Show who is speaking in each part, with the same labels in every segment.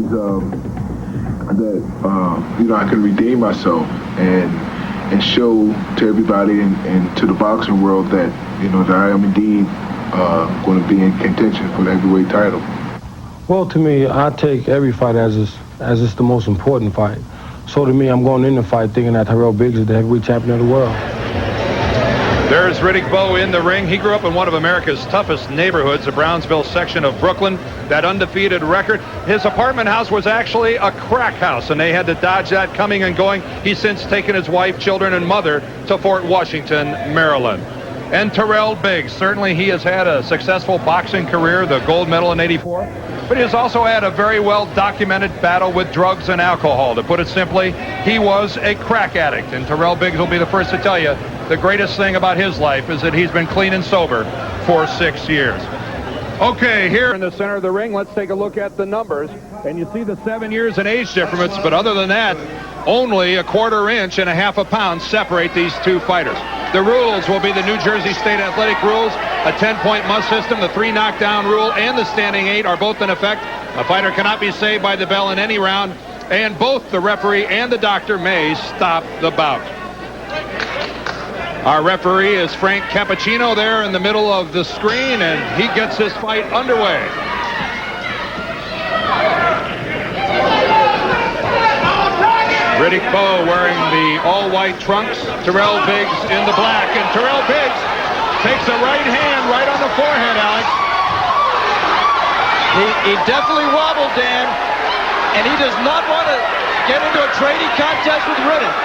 Speaker 1: that I can redeem myself and show to everybody and to the boxing world that that I am indeed going to be in contention for the heavyweight title.
Speaker 2: Well, to me, I take every fight as it's the most important fight. So to me, I'm going in the fight thinking that Tyrell Biggs is the heavyweight champion of the world.
Speaker 3: There's Riddick Bowe in the ring. He grew up in one of America's toughest neighborhoods, the Brownsville section of Brooklyn. That undefeated record. His apartment house was actually a crack house, and they had to dodge that coming and going. He's since taken his wife, children, and mother to Fort Washington, Maryland. And Tyrell Biggs, certainly he has had a successful boxing career, the gold medal in '84, but he has also had a very well-documented battle with drugs and alcohol. To put it simply, he was a crack addict, and Tyrell Biggs will be the first to tell you the greatest thing about his life is that he's been clean and sober for 6 years. Okay, here in the center of the ring, let's take a look at the numbers. And you see the 7 years in age difference, but other than that, only a quarter inch and a half a pound separate these two fighters. The rules will be the New Jersey State Athletic rules, a 10-point must system, the 3 knockdown rule, and the standing 8 are both in effect. A fighter cannot be saved by the bell in any round, and both the referee and the doctor may stop the bout. Our referee is Frank Cappuccino there in the middle of the screen, and he gets this fight underway. Riddick Bowe wearing the all-white trunks, Tyrell Biggs in the black, and Tyrell Biggs takes a right hand right on the forehead, Alex.
Speaker 4: He definitely wobbled, Dan, and he does not want to get into a trading contest with Riddick.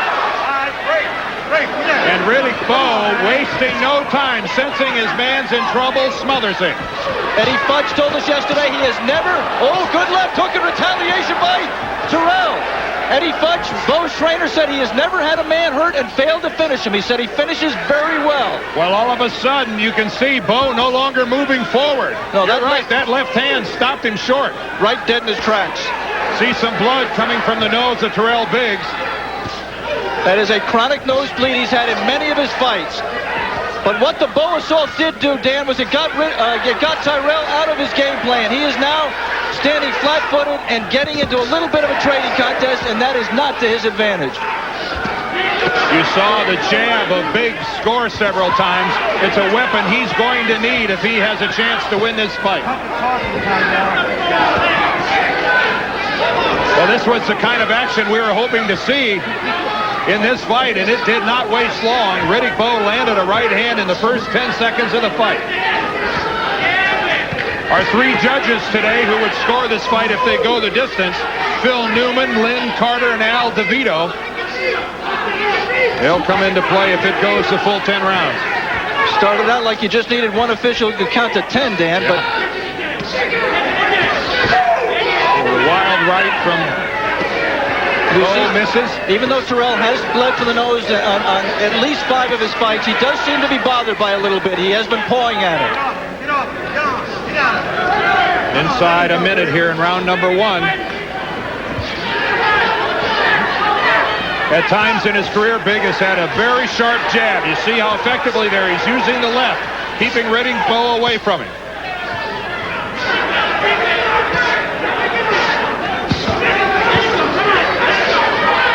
Speaker 3: And Riddick Bowe, wasting no time, sensing his man's in trouble, smothers him.
Speaker 4: Eddie Fudge told us yesterday he has never, good left hook in retaliation by Tyrell. Eddie Fudge, Bowe's trainer, said he has never had a man hurt and failed to finish him. He said he finishes very well.
Speaker 3: Well, all of a sudden, you can see Bowe no longer moving forward.
Speaker 4: No,
Speaker 3: that's right. That left hand stopped him short.
Speaker 4: Right dead in his tracks.
Speaker 3: See some blood coming from the nose of Tyrell Biggs.
Speaker 4: That is a chronic nosebleed he's had in many of his fights. But what the Bowe assault did do, Dan, was it got Tyrell out of his game plan. He is now standing flat-footed and getting into a little bit of a trading contest, and that is not to his advantage.
Speaker 3: You saw the jab of Biggs score several times. It's a weapon he's going to need if he has a chance to win this fight. Well, this was the kind of action we were hoping to see in this fight, and it did not waste long. Riddick Bowe landed a right hand in the first 10 seconds of the fight. Our 3 judges today who would score this fight if they go the distance: Phil Newman, Lynn Carter, and Al DeVito. They'll come into play if it goes the full 10 rounds.
Speaker 4: Started out like you just needed one official to count to 10, Dan, but
Speaker 3: a wild right from Bowe misses.
Speaker 4: Even though Tyrell has bled from the nose on at least 5 of his fights, he does seem to be bothered by a little bit. He has been pawing at it.
Speaker 3: Inside a minute here in round number 1. At times in his career, Biggs has had a very sharp jab. You see how effectively there he's using the left, keeping Riddick Bowe away from him.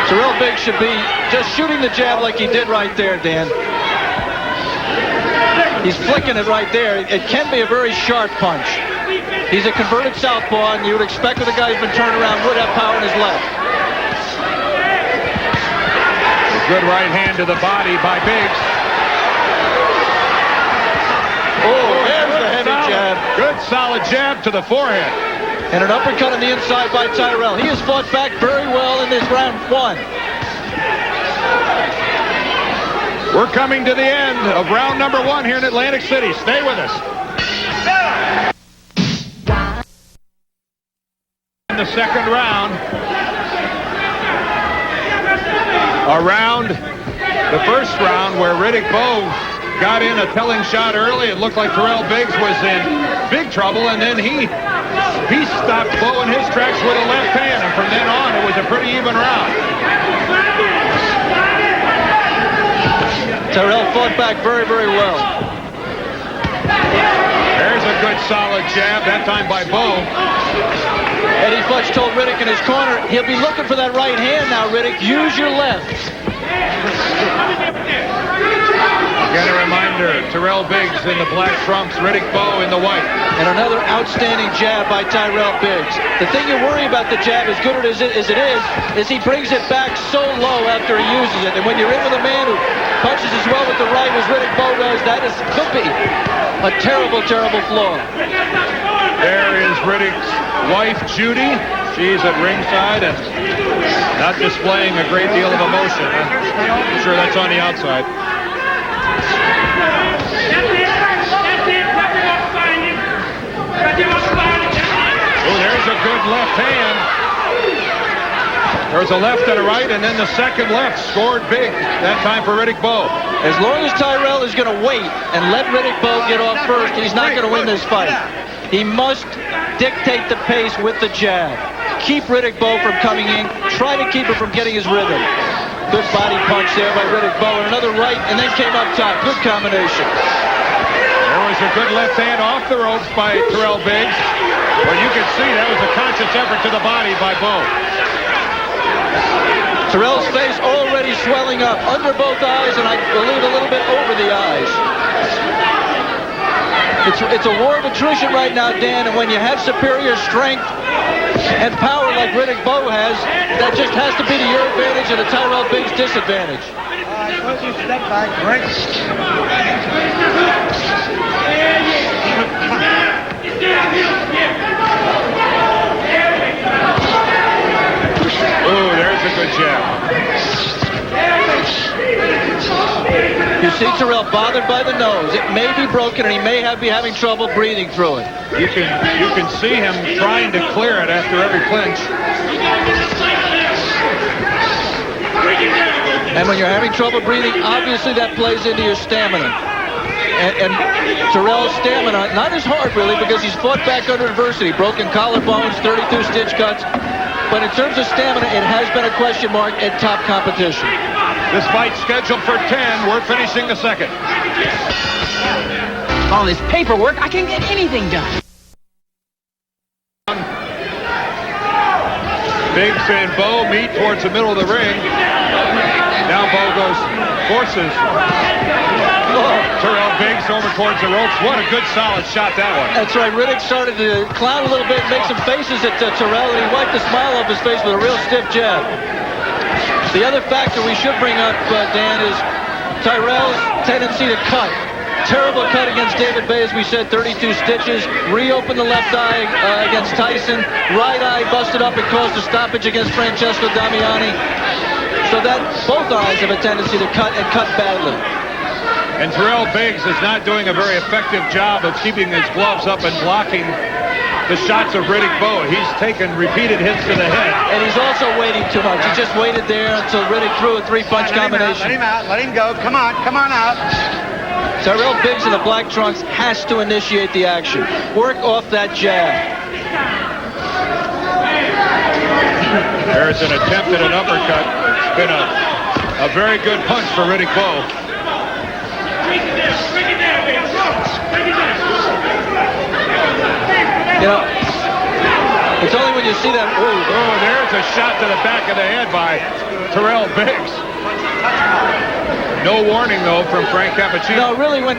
Speaker 4: Tyrell Biggs should be just shooting the jab like he did right there, Dan. He's flicking it right there. It can be a very sharp punch. He's a converted southpaw, and you would expect with a guy who's been turned around would have power in his left.
Speaker 3: A good right hand to the body by Biggs.
Speaker 4: Oh, there's the heavy jab.
Speaker 3: Good solid jab to the forehead.
Speaker 4: And an uppercut on the inside by Tyrell. He has fought back very well in this round 1.
Speaker 3: We're coming to the end of round number 1 here in Atlantic City. Stay with us. In the second round. Around the first round where Riddick Bowe got in a telling shot early. It looked like Tyrell Biggs was in big trouble, and then he stopped Bowe in his tracks with a left hand, and from then on it was a pretty even round.
Speaker 4: Tyrell fought back very, very well.
Speaker 3: There's a good solid jab, that time by Bowe.
Speaker 4: Eddie Butch told Riddick in his corner, he'll be looking for that right hand now, Riddick. Use your left.
Speaker 3: Again, a reminder, Tyrell Biggs in the black trunks, Riddick Bowe in the white.
Speaker 4: And another outstanding jab by Tyrell Biggs. The thing you worry about the jab, as good as it is he brings it back so low after he uses it. And when you're in with a man who punches as well with the right as Riddick Bowe does, could be a terrible, terrible flaw.
Speaker 3: There is Riddick's wife, Judy. She's at ringside and not displaying a great deal of emotion. I'm sure that's on the outside. Oh, there's a good left hand. There's a left and a right, and then the second left scored big that time for Riddick Bowe.
Speaker 4: As long as Tyrell is going to wait and let Riddick Bowe get off first, he's not going to win this fight. He must dictate the pace with the jab. Keep Riddick Bowe from coming in. Try to keep him from getting his rhythm. Good body punch there by Riddick Bowe. And another right, and then came up top. Good combination.
Speaker 3: There was a good left hand off the ropes by Tyrell Biggs. Well, you can see that was a conscious effort to the body by Bowe.
Speaker 4: Tyrell's face already swelling up under both eyes, and I believe a little bit over the eyes. It's a war of attrition right now, Dan, and when you have superior strength and power like Riddick Bowe has, that just has to be to your advantage and to Tyrell Biggs' disadvantage.
Speaker 5: Step back, right?
Speaker 3: Oh, there's a good jab.
Speaker 4: You see Tyrell bothered by the nose. It may be broken, and he may be having trouble breathing through it.
Speaker 3: You can see him trying to clear it after every clinch.
Speaker 4: And when you're having trouble breathing, obviously that plays into your stamina. And Tyrell's stamina, not as hard really, because he's fought back under adversity. Broken collarbones, 32 stitch cuts. But in terms of stamina, it has been a question mark at top competition.
Speaker 3: This fight scheduled for 10. We're finishing the second.
Speaker 6: All this paperwork, I can't get anything done.
Speaker 3: Biggs and Bowe meet towards the middle of the ring. Now Bowe forces Tyrell Biggs over towards the ropes. What a good solid shot that was.
Speaker 4: That's right. Riddick started to clown a little bit, make some faces at Tyrell, and he wiped the smile off his face with a real stiff jab. The other factor we should bring up, Dan, is Tyrell's tendency to cut. Terrible cut against David Bowe, as we said, 32 stitches. Reopened the left eye against Tyson. Right eye busted up and caused a stoppage against Francesco Damiani. So that both eyes have a tendency to cut and cut badly.
Speaker 3: And Tyrell Biggs is not doing a very effective job of keeping his gloves up and blocking the shots of Riddick Bowe. He's taken repeated hits to the head.
Speaker 4: And he's also waiting too much. He just waited there until Riddick threw a three-punch combination.
Speaker 5: Let him out. Let him go. Come on out.
Speaker 4: Tyrell Biggs in the black trunks has to initiate the action. Work off that jab.
Speaker 3: There's an attempt at an uppercut. It's been a very good punch for Riddick Bowe.
Speaker 4: You know, it's only when you see that.
Speaker 3: Oh, there's a shot to the back of the head by Tyrell Biggs. No warning, though, from Frank Cappuccino.
Speaker 4: No, really, when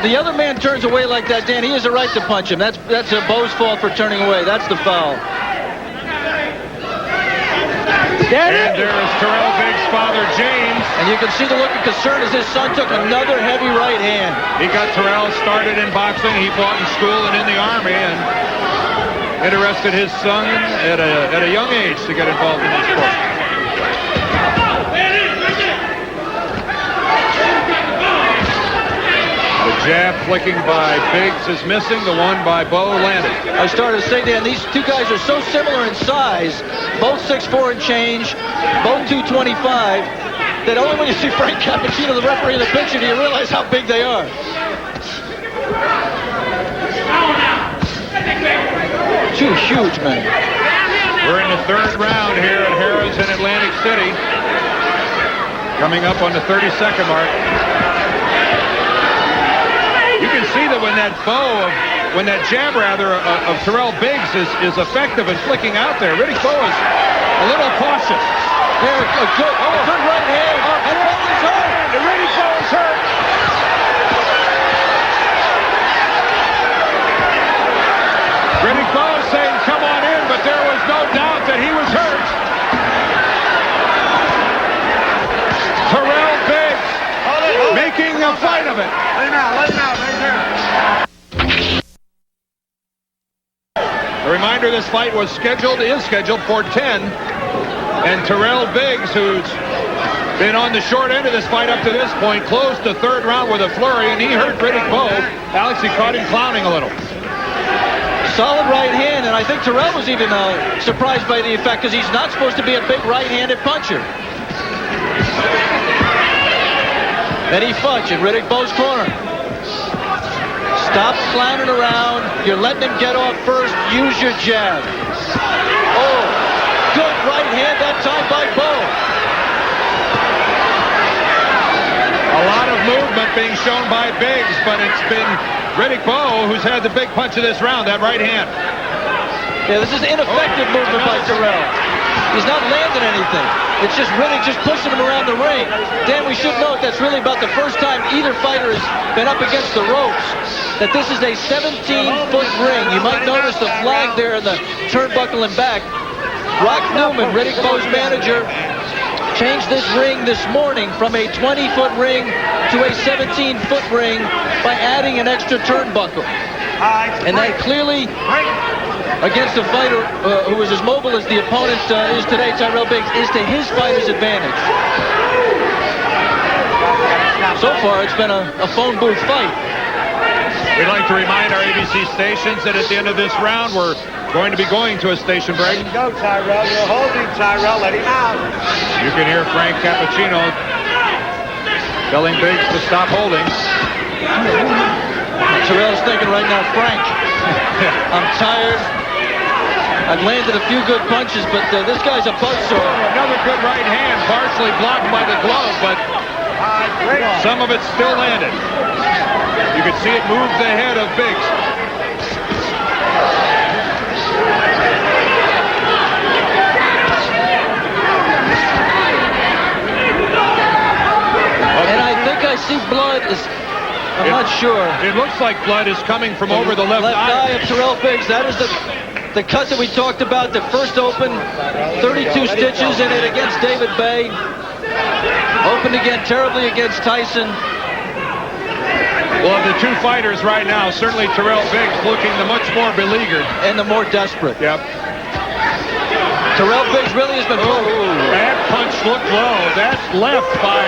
Speaker 4: the other man turns away like that, Dan, he has a right to punch him. That's Bowe's fault for turning away. That's the foul.
Speaker 3: And there's Tyrell Biggs' father, James.
Speaker 4: And you can see the look of concern as his son took another heavy right hand.
Speaker 3: He got Tyrell started in boxing. He fought in school and in the Army, and interested his son at a young age to get involved in this sport. The jab flicking by Biggs is missing. The one by Bowe landed.
Speaker 4: I started to say, Dan, these two guys are so similar in size, both 6'4" and change, both 225, that only when you see Frank Cappuccino, the referee, in the picture, do you realize how big they are. Two huge men.
Speaker 3: We're in the third round here at Harrah's in Atlantic City. Coming up on the 32nd mark. You can see that when that Bowe of when that jab, rather, of Tyrell Biggs is effective in flicking out there. Riddick Bowe is a little cautious.
Speaker 4: There, a good right hand. And Bowe is hurt.
Speaker 3: Riddick Bowe is hurt. Riddick Bowe saying, come on in, but there was no doubt that he was hurt. Tyrell Biggs making a fight of it.
Speaker 5: Let him out, right there.
Speaker 3: A reminder, this fight is scheduled for 10. And Tyrell Biggs, who's been on the short end of this fight up to this point, closed the third round with a flurry, and he hurt Riddick Bowe. Alex, he caught him clowning a little.
Speaker 4: Solid right hand, and I think Tyrell was even surprised by the effect because he's not supposed to be a big right-handed puncher. Then he fudged in Riddick Bowe's corner. Stop clowning around. You're letting him get off first. Use your jab. Oh, good right hand that time by Bowe.
Speaker 3: A lot of movement being shown by Biggs, but it's been Riddick Bowe who's had the big punch of this round, that right hand.
Speaker 4: Yeah, this is ineffective movement by Tyrell. He's not landing anything. It's just Riddick just pushing him around the ring. Dan, we should note that's really about the first time either fighter has been up against the ropes. That this is a 17-foot ring. You might notice the flag there in the turnbuckle and back. Rock Newman, Riddick Bowe's manager, changed this ring this morning from a 20-foot ring to a 17-foot ring by adding an extra turnbuckle. And that clearly, against a fighter who is as mobile as the opponent is today, Tyrell Biggs, is to his fighter's advantage. So far, it's been a phone booth fight.
Speaker 3: We'd like to remind our ABC stations that at the end of this round, we're going to be going to a station break.
Speaker 5: Let him go, Tyrell. You're holding, Tyrell. Let him out.
Speaker 3: You can hear Frank Cappuccino telling Biggs to stop holding.
Speaker 4: Tyrell's thinking right now, Frank, I'm tired. I've landed a few good punches, but this guy's a buzzsaw.
Speaker 3: Another good right hand, partially blocked by the glove, but some of it still landed. You could see it move the head of Biggs.
Speaker 4: And I think I see blood. I'm not sure.
Speaker 3: It looks like blood is coming from over the left eye
Speaker 4: of Tyrell Biggs. That is the cut that we talked about. The first open, 32 stitches in it against David Bowe. Opened again terribly against Tyson.
Speaker 3: Well, of the two fighters right now, certainly Tyrell Biggs looking the much more beleaguered.
Speaker 4: And the more desperate.
Speaker 3: Yep.
Speaker 4: Tyrell Biggs really has been...
Speaker 3: That punch looked low. That left by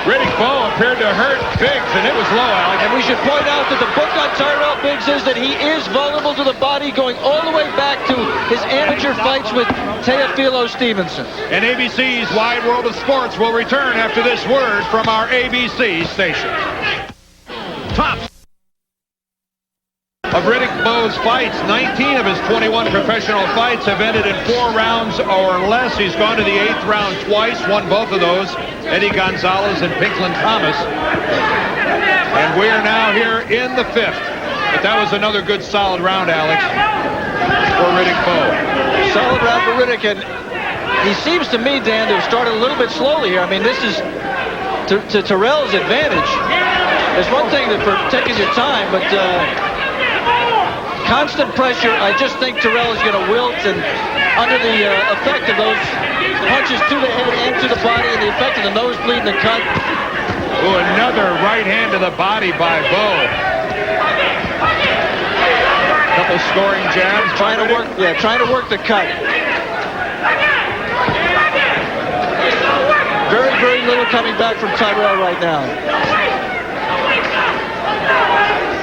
Speaker 3: Riddick Bowe appeared to hurt Biggs, and it was low, Alex.
Speaker 4: And we should point out that the book on Tyrell Biggs is that he is vulnerable to the body, going all the way back to his amateur fights with Teofilo Stevenson.
Speaker 3: And ABC's Wide World of Sports will return after this word from our ABC station. Tops of Riddick Bowe's fights, 19 of his 21 professional fights have ended in 4 rounds or less. He's gone to the 8th round twice, won both of those. Eddie Gonzalez and Pinkland Thomas. And we are now here in the 5th. But that was another good solid round, Alex, for Riddick Bowe.
Speaker 4: Solid round for Riddick, and he seems to me, Dan, to have started a little bit slowly here. I mean, this is to Tyrell's advantage. There's one thing for taking your time, but constant pressure. I just think Tyrell is going to wilt, and under the effect of those punches to the head and to the body, and the effect of the nosebleed and the cut.
Speaker 3: Oh, another right hand to the body by Bowe. Couple scoring jabs.
Speaker 4: Trying to work the cut. Very, very little coming back from Tyrell right now.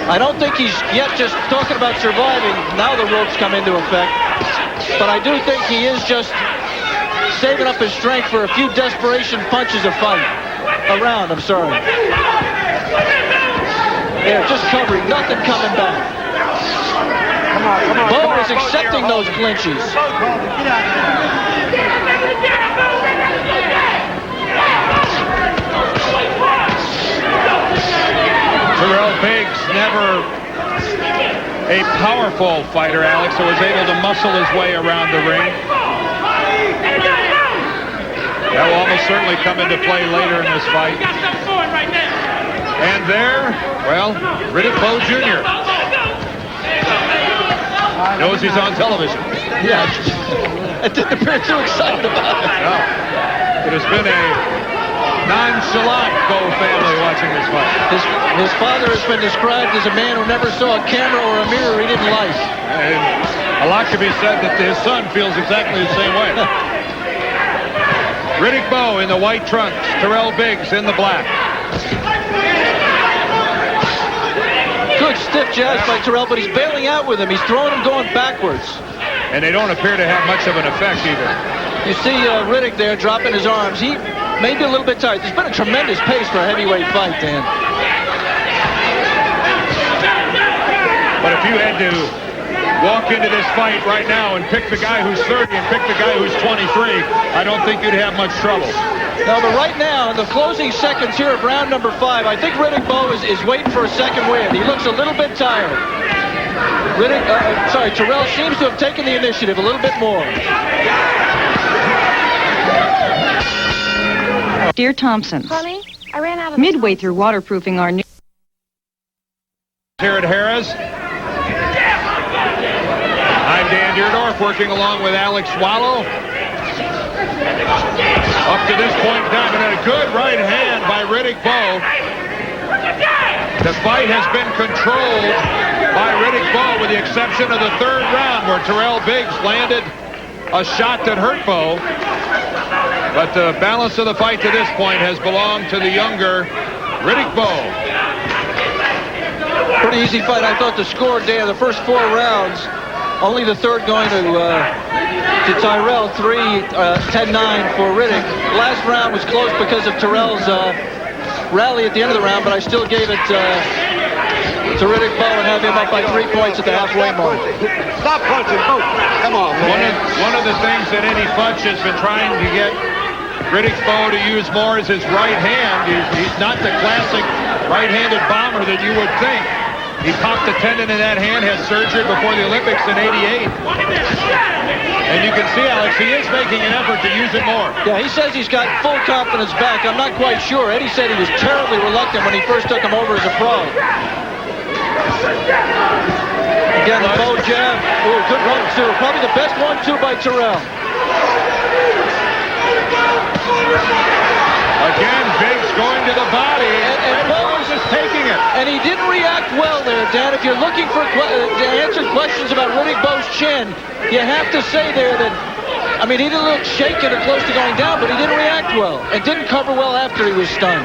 Speaker 4: I don't think he's yet just talking about surviving. Now the ropes come into effect. But I do think he is just saving up his strength for a few desperation punches a fight. Around, I'm sorry. Yeah, just covering, nothing coming back.
Speaker 5: Come on.
Speaker 4: Bowe is accepting those clinches.
Speaker 3: Tyrell Biggs never a powerful fighter, Alex, who was able to muscle his way around the ring. That will almost certainly come into play later in this fight. And there, well, Riddick Bowe Jr. knows he's on television.
Speaker 4: Yeah, it didn't appear too excited about it.
Speaker 3: No. It has been a nonchalant Bowe family watching this fight.
Speaker 4: His father has been described as a man who never saw a camera or a mirror he didn't like.
Speaker 3: And a lot can be said that his son feels exactly the same way. Riddick Bowe in the white trunks, Tyrell Biggs in the black.
Speaker 4: Good stiff jabs by Tyrell, but he's bailing out with him. He's throwing him going backwards.
Speaker 3: And they don't appear to have much of an effect either.
Speaker 4: You see Riddick there dropping his arms. He may be a little bit tired. There's been a tremendous pace for a heavyweight fight, Dan.
Speaker 3: But if you had to walk into this fight right now and pick the guy who's 30 and pick the guy who's 23, I don't think you'd have much trouble.
Speaker 4: No, but right now, in the closing seconds here of round number 5, I think Riddick Bowe is waiting for a second wind. He looks a little bit tired. Tyrell seems to have taken the initiative a little bit more.
Speaker 7: Dear Thompson,
Speaker 8: Honey, I ran out of
Speaker 7: midway through waterproofing our new...
Speaker 3: Here at Harris. I'm Dan Deerdorf working along with Alex Swallow. Up to this point, down and a good right hand by Riddick Bowe. The fight has been controlled by Riddick Bowe with the exception of the third round where Tyrell Biggs landed a shot that hurt Bowe. But the balance of the fight to this point has belonged to the younger Riddick Bowe.
Speaker 4: Pretty easy fight. I thought the score, Dan, the first 4 rounds, only the third going to Tyrell, 10-9 for Riddick. The last round was close because of Tyrell's rally at the end of the round, but I still gave it to Riddick Bowe and have him up by 3 points at the halfway mark.
Speaker 5: Stop punching. Oh, come on, man.
Speaker 3: One of the things that Eddie Futch has been trying to get Riddick Bowe to use more is his right hand. He's not the classic right-handed bomber that you would think. He popped a tendon in that hand, had surgery before the Olympics in '88. And you can see, Alex, he is making an effort to use it more.
Speaker 4: Yeah, he says he's got full confidence back. I'm not quite sure. Eddie said he was terribly reluctant when he first took him over as a pro. Again, the Bowe jab. Ooh, good 1-2. Probably the best 1-2 by Tyrell.
Speaker 3: Again, Biggs going to the body, and Bowe is just taking it.
Speaker 4: And he didn't react well there, Dan. If you're looking for to answer questions about Riddick Bowe's chin, you have to say there that, I mean, he didn't look shaken or close to going down, but he didn't react well and didn't cover well after he was stunned.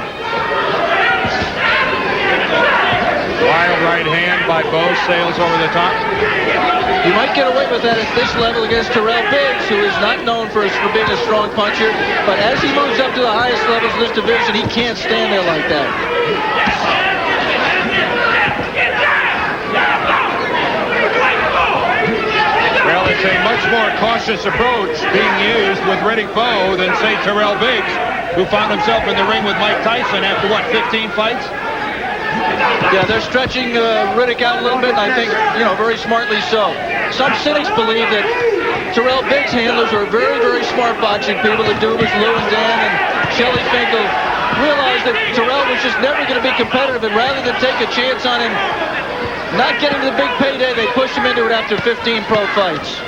Speaker 3: Wild right hand by Bowe, sails over the top.
Speaker 4: He might get away with that at this level against Tyrell Biggs, who is not known for being a strong puncher. But as he moves up to the highest levels of this division, he can't stand there like that.
Speaker 3: Well, it's a much more cautious approach being used with Riddick Bowe than, say, Tyrell Biggs, who found himself in the ring with Mike Tyson after, what, 15 fights?
Speaker 4: Yeah, they're stretching Riddick out a little bit, and I think, very smartly so. Some cynics believe that Tyrell Biggs' handlers are very, very smart boxing people. The Dubas, Lou and Dan, and Shelley Finkel realized that Tyrell was just never going to be competitive, and rather than take a chance on him not getting to the big payday, they pushed him into it after 15 pro fights.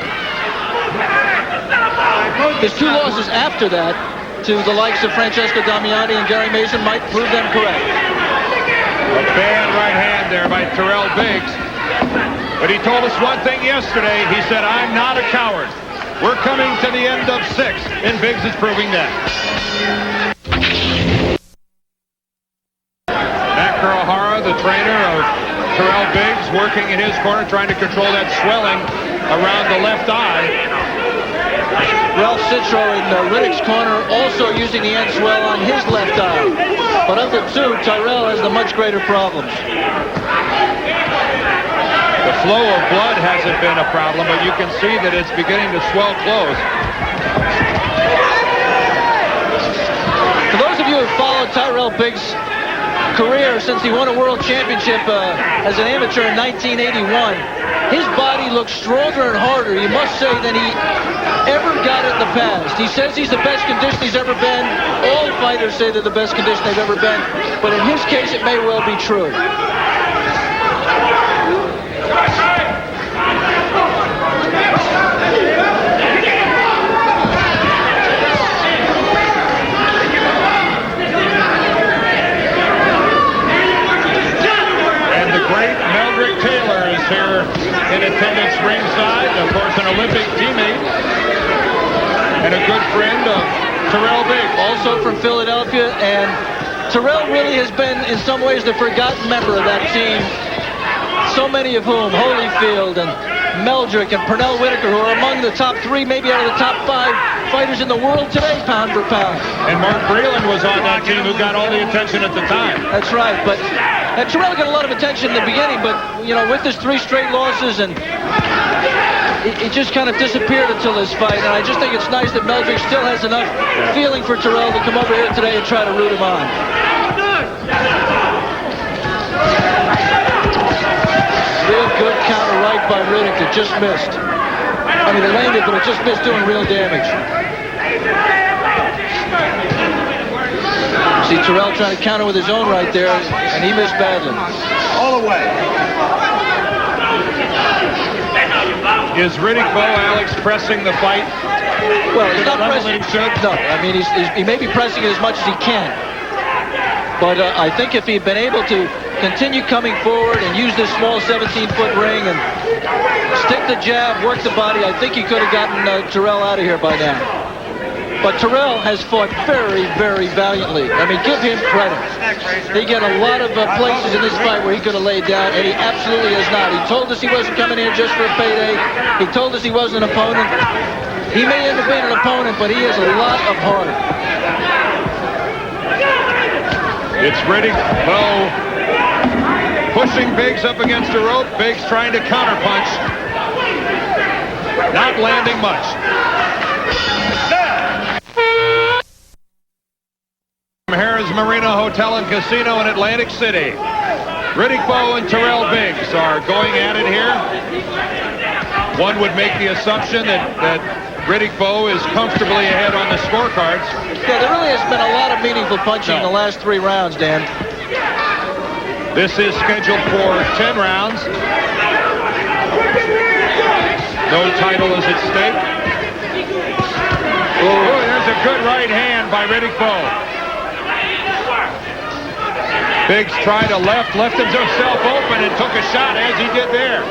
Speaker 4: His 2 losses after that to the likes of Francesco Damiani and Gary Mason might prove them correct.
Speaker 3: A bad right hand there by Tyrell Biggs. But he told us one thing yesterday. He said, I'm not a coward. We're coming to the end of 6, and Biggs is proving that. Matt Kurohara, the trainer of Tyrell Biggs, working in his corner, trying to control that swelling around the left eye.
Speaker 4: Ralph Citro in Riddick's corner, also using the end swell on his left eye. But of the two, Tyrell has the much greater problems.
Speaker 3: The flow of blood hasn't been a problem, but you can see that it's beginning to swell close.
Speaker 4: For those of you who follow Tyrell Biggs' career since he won a world championship as an amateur in 1981. His body looks stronger and harder, you must say, than he ever got in the past. He says he's the best condition he's ever been. All fighters say they're the best condition they've ever been. But in his case, it may well be true.
Speaker 3: Here in attendance ringside, of course, an Olympic teammate and a good friend of Tyrell Biggs.
Speaker 4: Also from Philadelphia, and Tyrell really has been, in some ways, the forgotten member of that team. So many of whom, Holyfield and Meldrick and Pernell Whitaker, who are among the top 3, maybe out of the top 5 fighters in the world today, pound for pound.
Speaker 3: And Mark Breland was on that team, who got all the attention at the time.
Speaker 4: That's right, but Tyrell got a lot of attention in the beginning, but, you know, with his 3 straight losses, and it just kind of disappeared until this fight, and I just think it's nice that Meldrick still has enough feeling for Tyrell to come over here today and try to root him on. Real good counter right by Riddick that just missed. I mean, it landed, but it just missed, doing real damage. See Tyrell trying to counter with his own right there, and he missed badly.
Speaker 5: All the way.
Speaker 3: Is Riddick Bowe, Alex, pressing the fight?
Speaker 4: Well, he's not pressing.
Speaker 3: He should?
Speaker 4: No, I mean, he may be pressing it as much as he can. But I think if he'd been able to continue coming forward and use this small 17-foot ring and stick the jab, work the body, I think he could have gotten Tyrell out of here by now. But Tyrell has fought very, very valiantly. I mean, give him credit. He got a lot of places in this fight where he could have laid down, and he absolutely has not. He told us he wasn't coming here just for a payday. He told us he wasn't an opponent. He may end up being an opponent, but he has a lot of heart.
Speaker 3: It's Riddick Bowe pushing Biggs up against the rope. Biggs trying to counterpunch. Not landing much. From Harrah's Marina Hotel and Casino in Atlantic City, Riddick Bowe and Tyrell Biggs are going at it here. One would make the assumption that Riddick Bowe is comfortably ahead on the scorecards.
Speaker 4: Yeah, there really has been a lot of meaningful punching in the last 3 rounds, Dan.
Speaker 3: This is scheduled for 10 rounds. No title is at stake. Oh, there's a good right hand by Riddick Bowe. Biggs tried a left himself open and took a shot as he did there.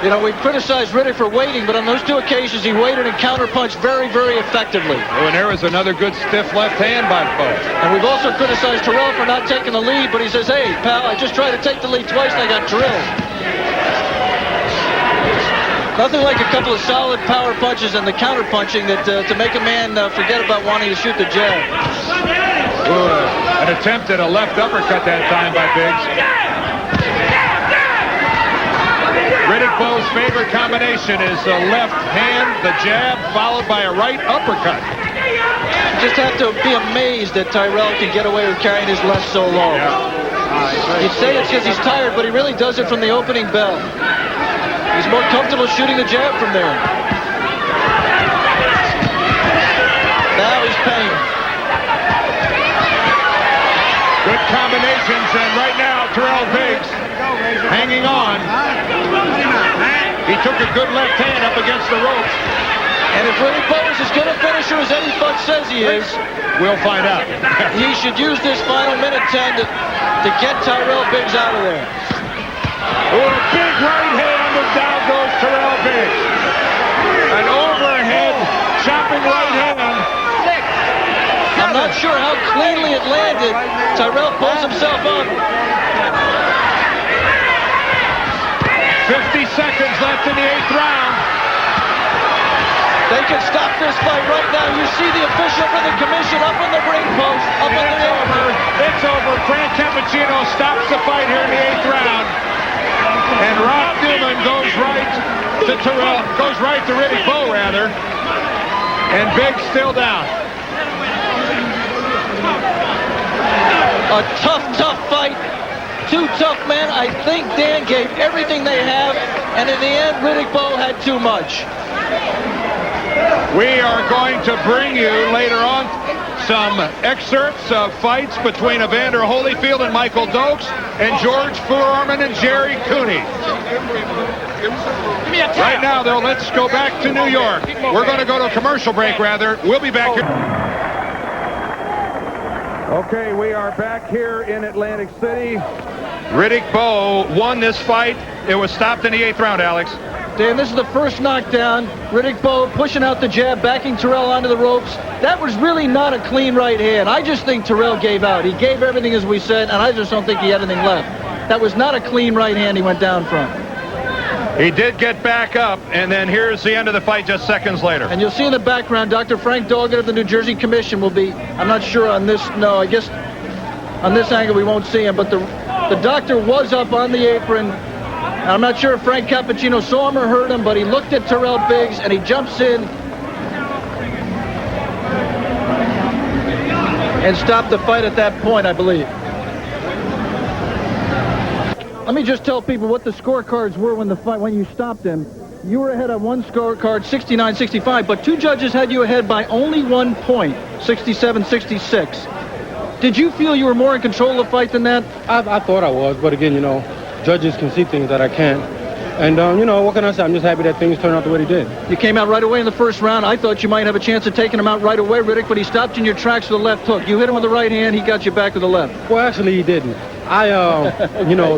Speaker 4: You know, we criticized Riddick for waiting, but on those 2 occasions he waited and counterpunched very, very effectively.
Speaker 3: Oh, and there was another good stiff left hand by Bowe.
Speaker 4: And we've also criticized Tyrell for not taking the lead, but he says, hey, pal, I just tried to take the lead twice and I got drilled. Nothing like a couple of solid power punches and the counter punching that to make a man forget about wanting to shoot the jab.
Speaker 3: An attempt at a left uppercut that time by Biggs. Riddick Bowe's favorite combination is the left hand, the jab, followed by a right uppercut.
Speaker 4: You just have to be amazed that Tyrell can get away with carrying his left so long. You'd say it's because he's tired, but he really does it from the opening bell. He's more comfortable shooting the jab from there. Now he's paying.
Speaker 3: Good combinations, and right now Tyrell Biggs hanging on. He took a good left hand up against the ropes.
Speaker 4: And if Riddick Bowe is as good a finisher as Eddie Fudd says he is,
Speaker 3: we'll find out.
Speaker 4: He should use this final minute 10 to get Tyrell Biggs out of there.
Speaker 3: Oh, a big right hand, and down goes Tyrell Biggs. An overhead chopping right hand.
Speaker 4: I'm not sure how cleanly it landed. Tyrell pulls himself up.
Speaker 3: 50 seconds left in the 8th round.
Speaker 4: They can stop this fight right now. You see the official for the commission up on the ring post, up on the apron.
Speaker 3: It's over. Frank Cappuccino stops the fight here in the 8th round. And Rock Newman goes right to Riddick Bowe, rather. And Biggs still down.
Speaker 4: A tough fight. two tough men. I think Dan gave everything they have, and in the end, Riddick Bowe had too much.
Speaker 3: We are going to bring you later on some excerpts of fights between Evander Holyfield and Michael Dokes and George Foreman and Jerry Cooney. Right now, though, let's go back to New York. We're going to go to a commercial break, rather. We'll be back here. Okay, we are back here in Atlantic City. Riddick Bowe won this fight. It was stopped in the 8th round, Alex.
Speaker 4: Dan, this is the first knockdown. Riddick Bowe pushing out the jab, backing Tyrell onto the ropes. That was really not a clean right hand. I just think Tyrell gave out. He gave everything, as we said, and I just don't think he had anything left. That was not a clean right hand he went down from.
Speaker 3: He did get back up, and then here's the end of the fight just seconds later.
Speaker 4: And you'll see in the background, Dr. Frank Doggett of the New Jersey Commission will be, I'm not sure on this, no, I guess on this angle we won't see him, but the doctor was up on the apron. I'm not sure if Frank Cappuccino saw him or heard him, but he looked at Tyrell Biggs, and he jumps in and stopped the fight at that point, I believe. Let me just tell people what the scorecards were when you stopped him. You were ahead on one scorecard, 69-65, but two judges had you ahead by only 1 point, 67-66. Did you feel you were more in control of the fight than that?
Speaker 2: I thought I was, but again, judges can see things that I can't. And, what can I say? I'm just happy that things turned out the way they did.
Speaker 4: You came out right away in the first round. I thought you might have a chance of taking him out right away, Riddick, but he stopped you in your tracks with a left hook. You hit him with the right hand. He got you back with the left.
Speaker 2: Well, actually, he didn't. I,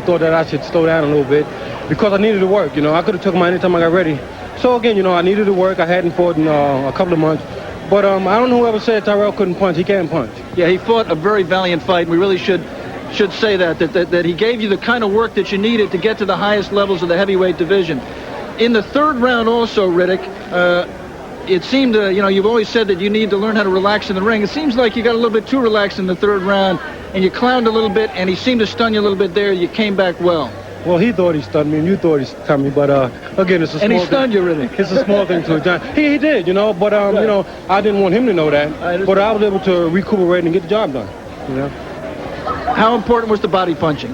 Speaker 2: thought that I should slow down a little bit because I needed to work. I could have took him out anytime I got ready. So, again, I needed to work. I hadn't fought in a couple of months. But I don't know whoever said Tyrell couldn't punch. He can punch.
Speaker 4: Yeah, he fought a very valiant fight. We really should say that he gave you the kind of work that you needed to get to the highest levels of the heavyweight division. In the third round also, Riddick, it seemed, you've always said that you need to learn how to relax in the ring. It seems like you got a little bit too relaxed in the third round, and you clowned a little bit, and he seemed to stun you a little bit there. You came back well.
Speaker 2: Well, he thought he stunned me, and you thought he stunned me, but again, it's a small thing.
Speaker 4: And he stunned you, Riddick.
Speaker 2: It's a small thing to a giant. He did, but I didn't want him to know that. But I was able to recuperate and get the job done,
Speaker 4: How important was the body punching?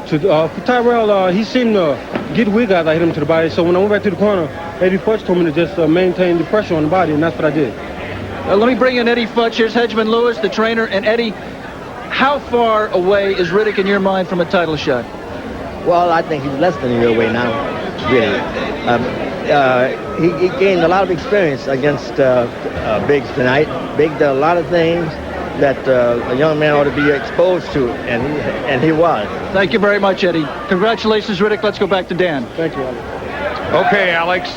Speaker 2: For Tyrell, he seemed to get weak as I hit him to the body. So when I went back to the corner, Eddie Futch told me to just maintain the pressure on the body, and that's what I did.
Speaker 4: Let me bring in Eddie Futch. Here's Hedgeman Lewis, the trainer. And Eddie, how far away is Riddick in your mind from a title shot?
Speaker 8: Well, I think he's less than a year away now, really. He gained a lot of experience against Biggs tonight. Biggs did a lot of things that a young man ought to be exposed to, and he was.
Speaker 4: Thank you very much, Eddie. Congratulations, Riddick. Let's go back to Dan.
Speaker 2: Thank you, Alex.
Speaker 3: Okay, Alex.